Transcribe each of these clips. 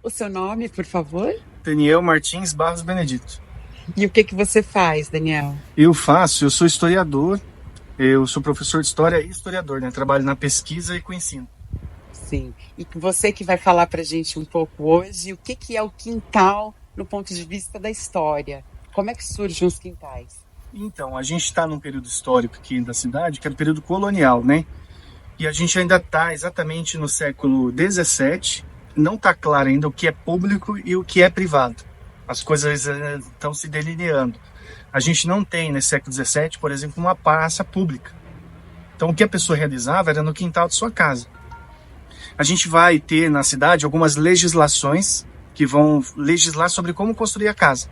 O seu nome, por favor? Daniel Martins Barros Benedito. E o que você faz, Daniel? Eu sou historiador, eu sou professor de história e historiador, né? Trabalho na pesquisa e com ensino. Sim. E você que vai falar para a gente um pouco hoje o que é o quintal no ponto de vista da história. Como é que surgem os quintais? Então, a gente está num período histórico aqui da cidade, que é o período colonial, né? E a gente ainda está exatamente no século XVII, não está claro ainda o que é público e o que é privado. As coisas estão se delineando. A gente não tem, nesse século XVII, por exemplo, uma praça pública. Então, o que a pessoa realizava era no quintal de sua casa. A gente vai ter na cidade algumas legislações que vão legislar sobre como construir a casa.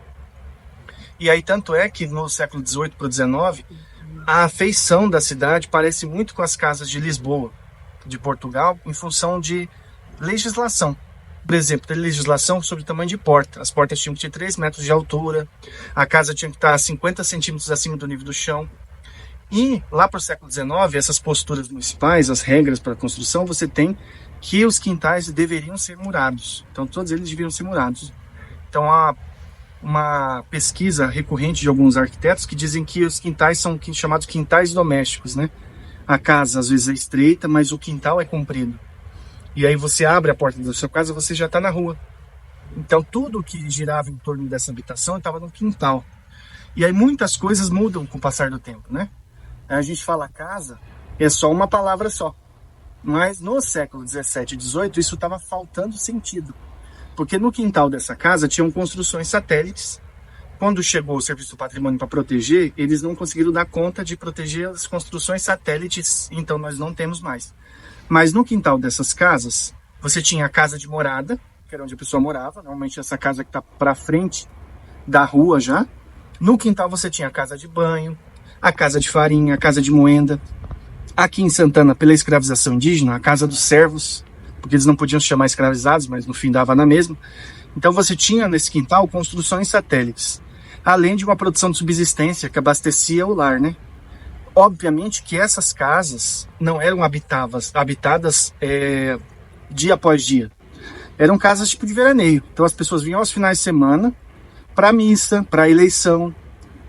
E aí, tanto é que no século XVIII para o XIX, a feição da cidade parece muito com as casas de Lisboa, de Portugal, em função de legislação. Por exemplo, tem legislação sobre o tamanho de porta. As portas tinham que ter 3 metros de altura, a casa tinha que estar 50 centímetros acima do nível do chão. E lá para o século XIX, essas posturas municipais, as regras para a construção, você tem que os quintais deveriam ser murados. Então, todos eles deveriam ser murados. Então, há uma pesquisa recorrente de alguns arquitetos que dizem que os quintais são chamados quintais domésticos, né? A casa, às vezes, é estreita, mas o quintal é comprido. E aí você abre a porta da sua casa, você já está na rua. Então, tudo que girava em torno dessa habitação estava no quintal. E aí muitas coisas mudam com o passar do tempo, né? A gente fala casa, é só uma palavra só. Mas no século XVII e XVIII, isso estava faltando sentido. Porque no quintal dessa casa tinham construções satélites. Quando chegou o Serviço do Patrimônio para proteger, eles não conseguiram dar conta de proteger as construções satélites, então nós não temos mais. Mas no quintal dessas casas, você tinha a casa de morada, que era onde a pessoa morava, normalmente essa casa que está para frente da rua já. No quintal você tinha a casa de banho, a casa de farinha, a casa de moenda. Aqui em Santana, pela escravização indígena, a casa dos servos, porque eles não podiam se chamar escravizados, mas no fim dava na mesma. Então você tinha nesse quintal construções satélites, além de uma produção de subsistência que abastecia o lar, né? Obviamente que essas casas não eram habitadas dia após dia. Eram casas tipo de veraneio. Então as pessoas vinham aos finais de semana para missa, para eleição,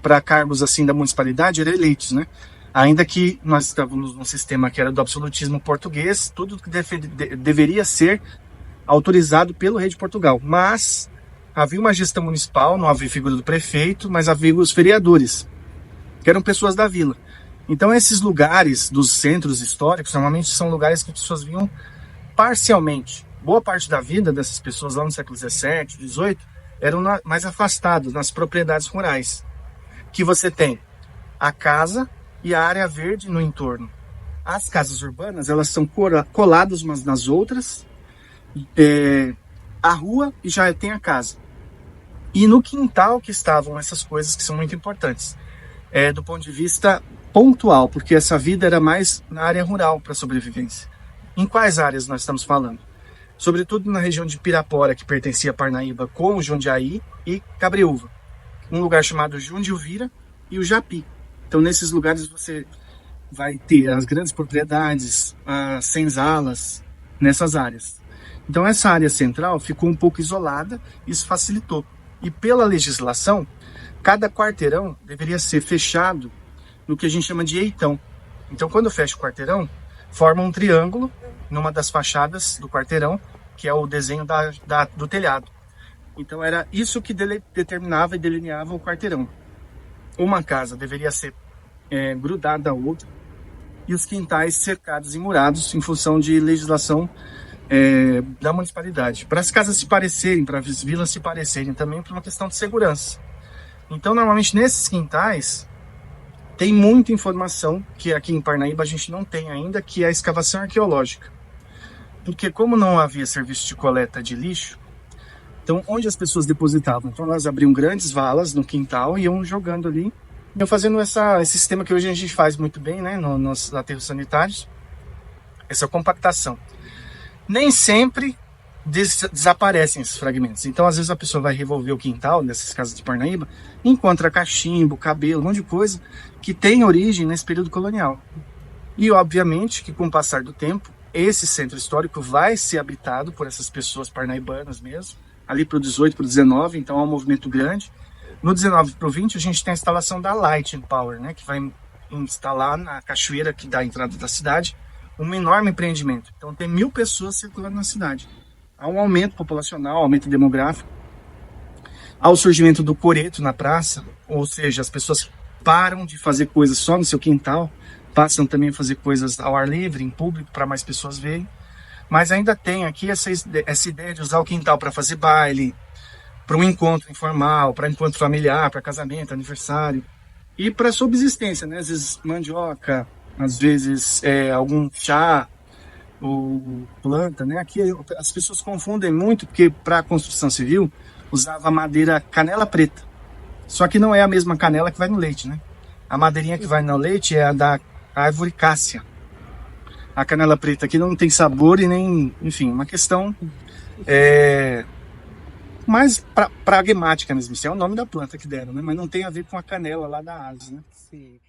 para cargos assim da municipalidade, eram eleitos, né? Ainda que nós estávamos num sistema que era do absolutismo português, tudo que deveria ser autorizado pelo rei de Portugal. Mas havia uma gestão municipal, não havia figura do prefeito, mas havia os vereadores, que eram pessoas da vila. Então esses lugares dos centros históricos, normalmente são lugares que as pessoas vinham parcialmente. Boa parte da vida dessas pessoas lá no século XVII, XVIII, eram mais afastados, nas propriedades rurais. Que você tem a casa e a área verde no entorno. As casas urbanas, elas são coladas umas nas outras, a rua e já tem a casa. E no quintal que estavam essas coisas que são muito importantes, do ponto de vista pontual, porque essa vida era mais na área rural para sobrevivência. Em quais áreas nós estamos falando? Sobretudo na região de Pirapora, que pertencia a Parnaíba, com o Jundiaí e Cabreúva. Um lugar chamado Jundiuvira e o Japi. Então, nesses lugares você vai ter as grandes propriedades, as senzalas, nessas áreas. Então, essa área central ficou um pouco isolada, isso facilitou. E pela legislação, cada quarteirão deveria ser fechado no que a gente chama de eitão. Então, quando fecha o quarteirão, forma um triângulo numa das fachadas do quarteirão, que é o desenho do telhado. Então, era isso que determinava e delineava o quarteirão. Uma casa deveria ser grudada à outra e os quintais cercados e murados em função de legislação da municipalidade. Para as casas se parecerem, para as vilas se parecerem, também por uma questão de segurança. Então, normalmente, nesses quintais, tem muita informação que aqui em Parnaíba a gente não tem ainda, que é a escavação arqueológica. Porque como não havia serviço de coleta de lixo, então onde as pessoas depositavam? Então elas abriam grandes valas no quintal e iam jogando ali, iam fazendo esse sistema que hoje a gente faz muito bem, né, nos aterros sanitários, essa compactação. Nem sempre desaparecem esses fragmentos. Então, às vezes, a pessoa vai revolver o quintal dessas casas de Parnaíba, encontra cachimbo, cabelo, um monte de coisa que tem origem nesse período colonial. E, obviamente, que com o passar do tempo, esse centro histórico vai ser habitado por essas pessoas parnaibanas mesmo, ali para o 18, para o 19, então é um movimento grande. No 19 para o 20, a gente tem a instalação da Light and Power, né, que vai instalar na cachoeira que dá a entrada da cidade, um enorme empreendimento. Então tem 1.000 pessoas circulando na cidade. Há um aumento populacional, aumento demográfico. Há o surgimento do coreto na praça, ou seja, as pessoas param de fazer coisas só no seu quintal, passam também a fazer coisas ao ar livre, em público, para mais pessoas verem. Mas ainda tem aqui essa ideia de usar o quintal para fazer baile, para um encontro informal, para encontro familiar, para casamento, aniversário e para subsistência, né? Às vezes mandioca, às vezes algum chá ou planta, né? Aqui as pessoas confundem muito porque para a construção civil usava madeira canela preta. Só que não é a mesma canela que vai no leite, né? A madeirinha que vai no leite é a da árvore cássia. A canela preta aqui não tem sabor e nem, enfim, uma questão mais pragmática mesmo. Isso é o nome da planta que deram, né? Mas não tem a ver com a canela lá da Ásia, né? Sim.